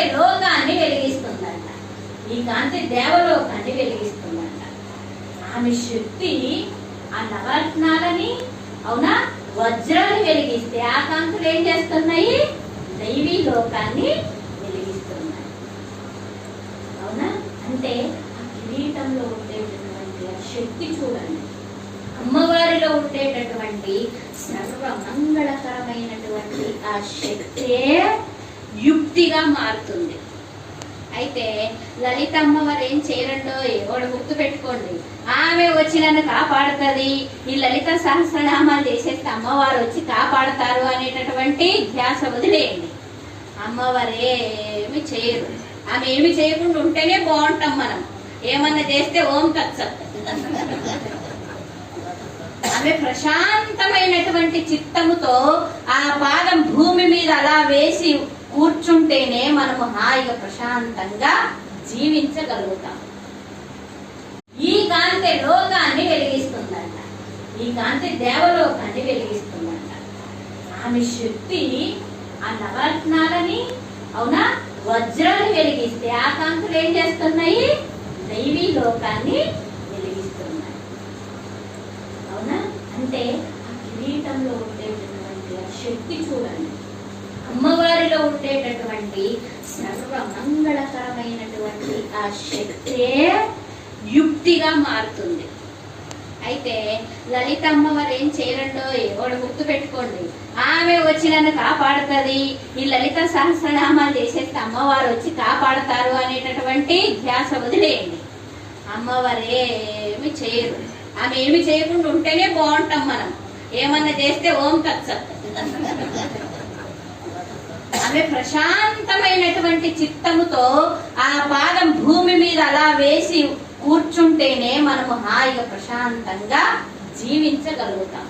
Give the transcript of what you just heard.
కాంతి లోకాన్ని వెలిగిస్తుందంట. ఈ కాంతి దేవలోకాన్ని వెలిగిస్తుందంట. ఆమె శక్తి ఆ నవరత్నాలని అవునా వజ్రాన్ని వెలిగిస్తే ఆ కాంతులు ఏం చేస్తున్నాయి? దైవీ లోకాన్ని వెలిగిస్తున్నాయి. అవునా? అంటే ఆ కిరీటంలో ఉండేటటువంటి ఆ శక్తి చూడండి, అమ్మవారిలో ఉండేటటువంటి సర్వ మంగళకరమైనటువంటి ఆ శక్తే యుక్తిగా మారుతుంది. అయితే లలిత అమ్మవారు ఏం చేయరండో ఎవడు గుర్తు పెట్టుకోండి, ఆమె వచ్చి నన్ను కాపాడుతుంది, ఈ లలిత సహస్రనామాలు చేసేస్తే అమ్మవారు వచ్చి కాపాడతారు అనేటటువంటి ధ్యాస వదిలేయండి. అమ్మవారు ఏమి చేయరు. ఆమె ఏమి చేయకుండా ఉంటేనే బాగుంటాం మనం. ఏమన్నా చేస్తే ఓం తత్సత్. ఆమె ప్రశాంతమైనటువంటి చిత్తముతో ఆ పాదం భూమి మీద అలా వేసి కూర్చుంటేనే మనము హాయిగా ప్రశాంతంగా జీవించగలుగుతాం. ఈ కాంతి లోకాన్ని వెలిగిస్తుందంట. ఈ కాంతి దేవలోకాన్ని వెలిగిస్తుందంట. ఆమె శక్తి ఆ నవరత్నాలని అవునా వజ్రాన్ని వెలిగిస్తే ఆ కాంతులు ఏం చేస్తున్నాయి? దైవీ లోకాన్ని వెలిగిస్తున్నాయి. అవునా? అంటే ఆ కిరీటంలో ఉండేటటువంటి ఆ శక్తి చూడండి, అమ్మవారిలో ఉండేటటువంటి సర్వ మంగళకరమైనటువంటి ఆ శక్తే యుక్తిగా మారుతుంది. అయితే లలిత అమ్మవారు ఏం చేయరండో ఎవడు గుర్తు పెట్టుకోండి, ఆమె వచ్చి నన్ను కాపాడుతుంది, ఈ లలిత సహస్రనామాలు చేసేస్తే అమ్మవారు వచ్చి కాపాడతారు అనేటటువంటి ధ్యాస వదిలేయండి. అమ్మవారు ఏమి చేయరు. ఆమె ఏమి చేయకుండా ఉంటేనే బాగుంటాం మనం. ఏమన్నా చేస్తే ఓం తత్సత్. ఆమె ప్రశాంతమైనటువంటి చిత్తముతో ఆ పాదం భూమి మీద అలా వేసి కూర్చుంటేనే మనము హాయిగా ప్రశాంతంగా జీవించగలుగుతాం.